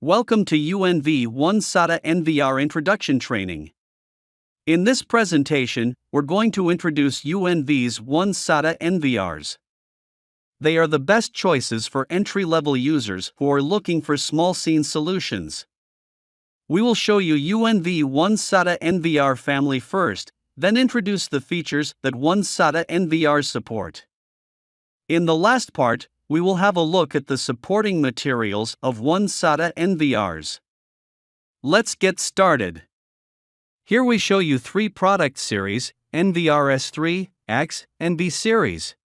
Welcome to UNV1 SATA NVR Introduction Training. In this presentation, we're going to introduce UNV's 1 SATA NVRs. They are the best choices for entry-level users who are looking for small scene solutions. We will show you UNV1 SATA NVR family first, then introduce the features that 1 SATA NVRs support. In the last part, we will have a look at the supporting materials of 1 SATA NVRs. Let's get started. Here we show you 3 product series, NVR-S3, X, and B series.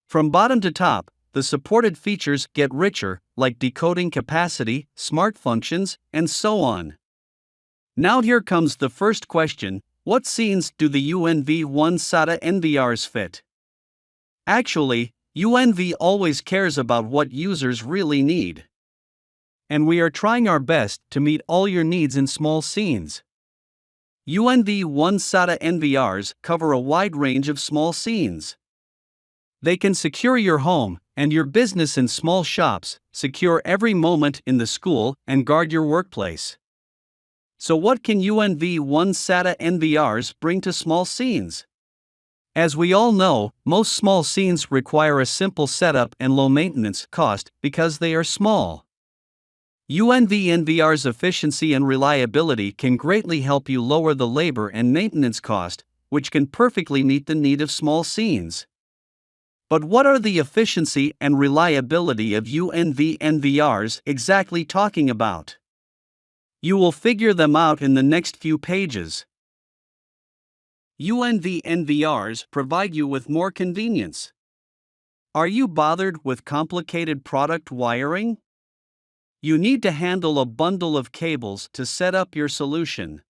From bottom to top, the supported features get richer, like decoding capacity, smart functions, and so on. Now here comes the first question: what scenes do the UNV1 SATA NVRs fit? Actually, UNV always cares about what users really need. And we are trying our best to meet all your needs in small scenes. UNV1 SATA NVRs cover a wide range of small scenes. They can secure your home and your business in small shops, secure every moment in the school, and guard your workplace. So what can UNV1 SATA NVRs bring to small scenes? As we all know, most small scenes require a simple setup and low maintenance cost because they are small. UNV NVR's efficiency and reliability can greatly help you lower the labor and maintenance cost, which can perfectly meet the need of small scenes. But what are the efficiency and reliability of UNV NVRs exactly talking about? You will figure them out in the next few pages. UNV NVRs provide you with more convenience. Are you bothered with complicated product wiring? You need to handle a bundle of cables to set up your solution.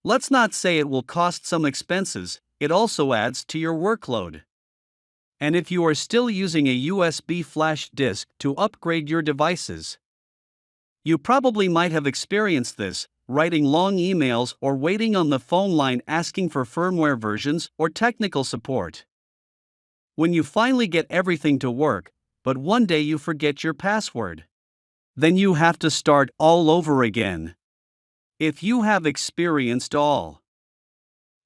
Let's not say it will cost some expenses, it also adds to your workload. And if you are still using a USB flash disk to upgrade your devices, you probably might have experienced this, writing long emails or waiting on the phone line asking for firmware versions or technical support. When you finally get everything to work, but one day you forget your password, then you have to start all over again. If you have experienced all,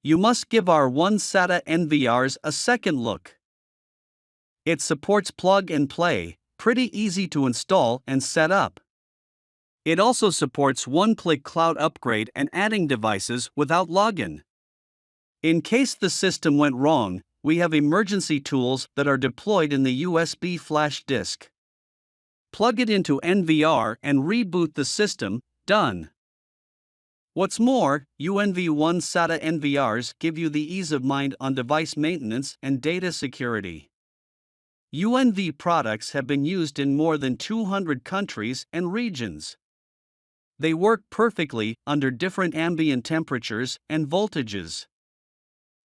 you must give our 1 SATA NVRs a second look. It supports plug and play, pretty easy to install and set up. It also supports one-click cloud upgrade and adding devices without login. In case the system went wrong, we have emergency tools that are deployed in the USB flash disk. Plug it into NVR and reboot the system, done. What's more, UNV1 SATA NVRs give you the ease of mind on device maintenance and data security. UNV products have been used in more than 200 countries and regions. They work perfectly under different ambient temperatures and voltages.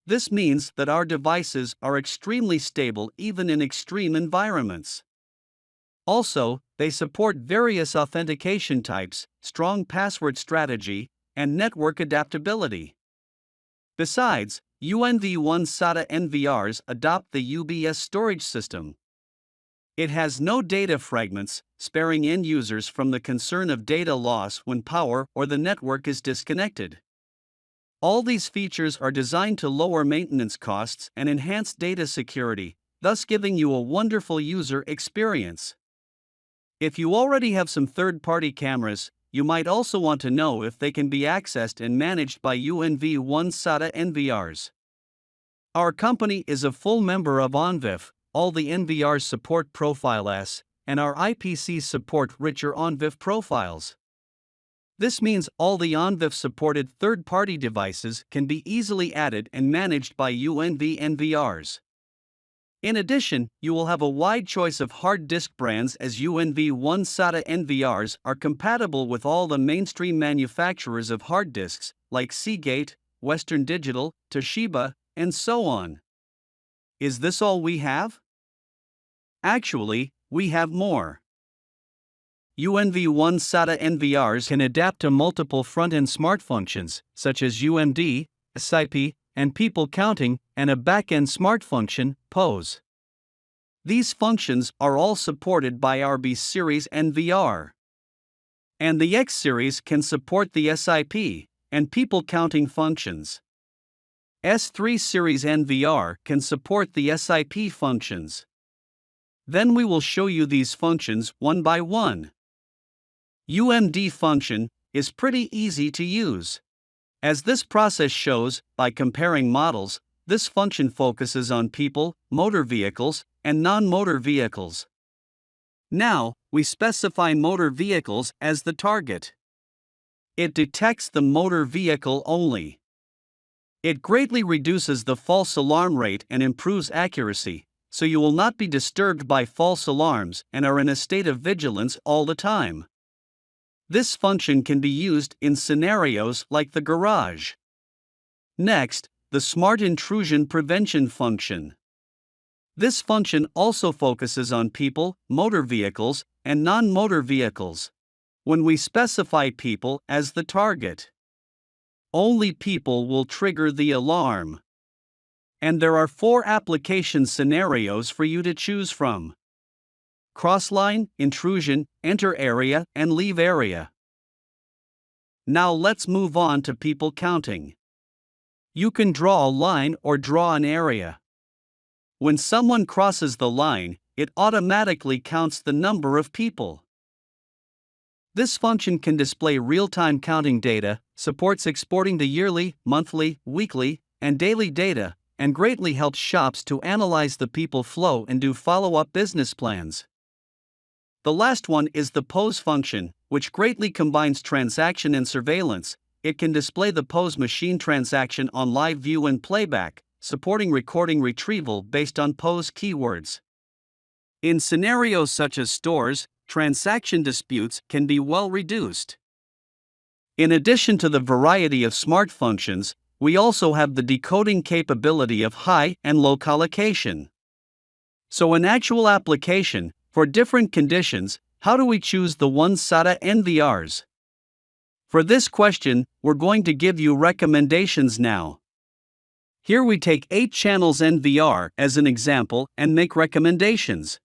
This means that our devices are extremely stable even in extreme environments. Also, they support various authentication types, strong password strategy, and network adaptability. Besides, UNV1 SATA NVRs adopt the UBS storage system. It has no data fragments, sparing end users from the concern of data loss when power or the network is disconnected. All these features are designed to lower maintenance costs and enhance data security, thus giving you a wonderful user experience. If you already have some third-party cameras, you might also want to know if they can be accessed and managed by UNV1 SATA NVRs. Our company is a full member of Uniview. All the NVRs support Profile S, and our IPCs support richer Uniview profiles. This means all the Uniview supported third-party devices can be easily added and managed by UNV NVRs. In addition, you will have a wide choice of hard disk brands as UNV1 SATA NVRs are compatible with all the mainstream manufacturers of hard disks, like Seagate, Western Digital, Toshiba, and so on. Is this all we have? Actually, we have more. UNV1 SATA NVRs can adapt to multiple front-end smart functions, such as UMD, SIP, and people counting, and a back-end smart function, pose. These functions are all supported by our B series NVR. And the X series can support the SIP and people counting functions. S3 series NVR can support the SIP functions. Then we will show you these functions one by one. UMD function is pretty easy to use. As this process shows, by comparing models, this function focuses on people, motor vehicles, and non-motor vehicles. Now, we specify motor vehicles as the target. It detects the motor vehicle only. It greatly reduces the false alarm rate and improves accuracy, so you will not be disturbed by false alarms and are in a state of vigilance all the time. This function can be used in scenarios like the garage. Next, the Smart Intrusion Prevention function. This function also focuses on people, motor vehicles, and non-motor vehicles. When we specify people as the target, only people will trigger the alarm. And there are 4 application scenarios for you to choose from: crossline, intrusion, enter area, and leave area. Now let's move on to people counting. You can draw a line or draw an area. When someone crosses the line, it automatically counts the number of people. This function can display real-time counting data, supports exporting the yearly, monthly, weekly, and daily data, and greatly helps shops to analyze the people flow and do follow-up business plans. The last one is the pose function, which greatly combines transaction and surveillance. It can display the pose machine transaction on live view and playback, supporting recording retrieval based on pose keywords. In scenarios such as stores, transaction disputes can be well reduced. In addition to the variety of smart functions, we also have the decoding capability of high and low collocation. So in actual application, for different conditions, how do we choose the UNV1 SATA NVRs? For this question, we're going to give you recommendations now. Here we take 8 channels NVR as an example and make recommendations.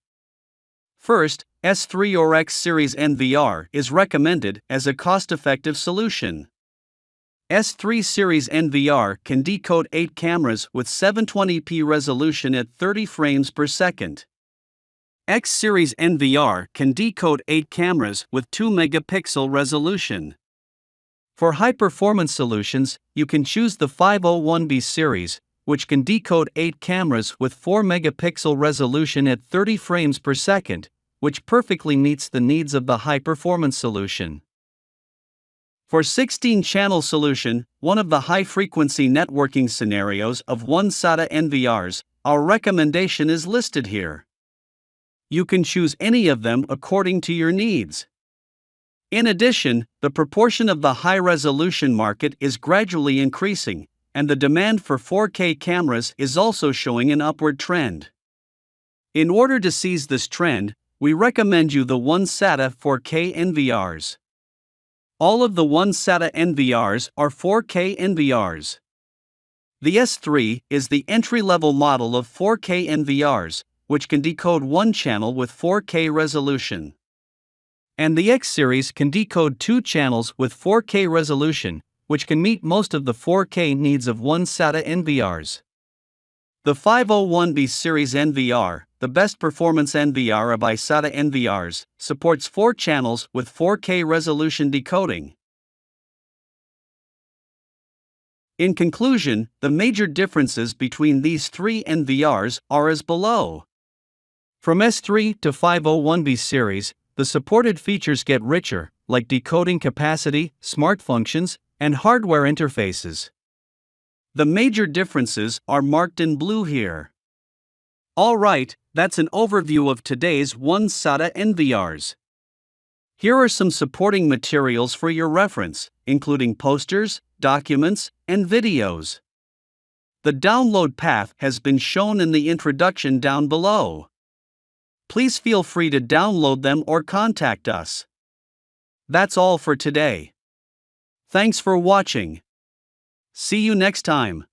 First, S3 or X series NVR is recommended as a cost-effective solution. S3 series NVR can decode 8 cameras with 720p resolution at 30 frames per second. X series NVR can decode 8 cameras with 2 megapixel resolution. For high-performance solutions, you can choose the 501B series, which can decode 8 cameras with 4 megapixel resolution at 30 frames per second, which perfectly meets the needs of the high-performance solution. For 16-channel solution, one of the high-frequency networking scenarios of UNV1 SATA NVRs, our recommendation is listed here. You can choose any of them according to your needs. In addition, the proportion of the high-resolution market is gradually increasing, and the demand for 4K cameras is also showing an upward trend. In order to seize this trend, we recommend you the UNV1 SATA 4K NVRs. All of the UNV1 SATA NVRs are 4K NVRs. The S3 is the entry-level model of 4K NVRs, which can decode 1 channel with 4K resolution. And the X series can decode 2 channels with 4K resolution, which can meet most of the 4K needs of UNV1 SATA NVRs. The 501B series NVR, the best performance NVR by SATA NVRs, supports 4 channels with 4K resolution decoding. In conclusion, the major differences between these 3 NVRs are as below. From S3 to 501B series, the supported features get richer, like decoding capacity, smart functions, and hardware interfaces. The major differences are marked in blue here. Alright, that's an overview of today's UNV1 SATA NVRs. Here are some supporting materials for your reference, including posters, documents, and videos. The download path has been shown in the introduction down below. Please feel free to download them or contact us. That's all for today. Thanks for watching. See you next time.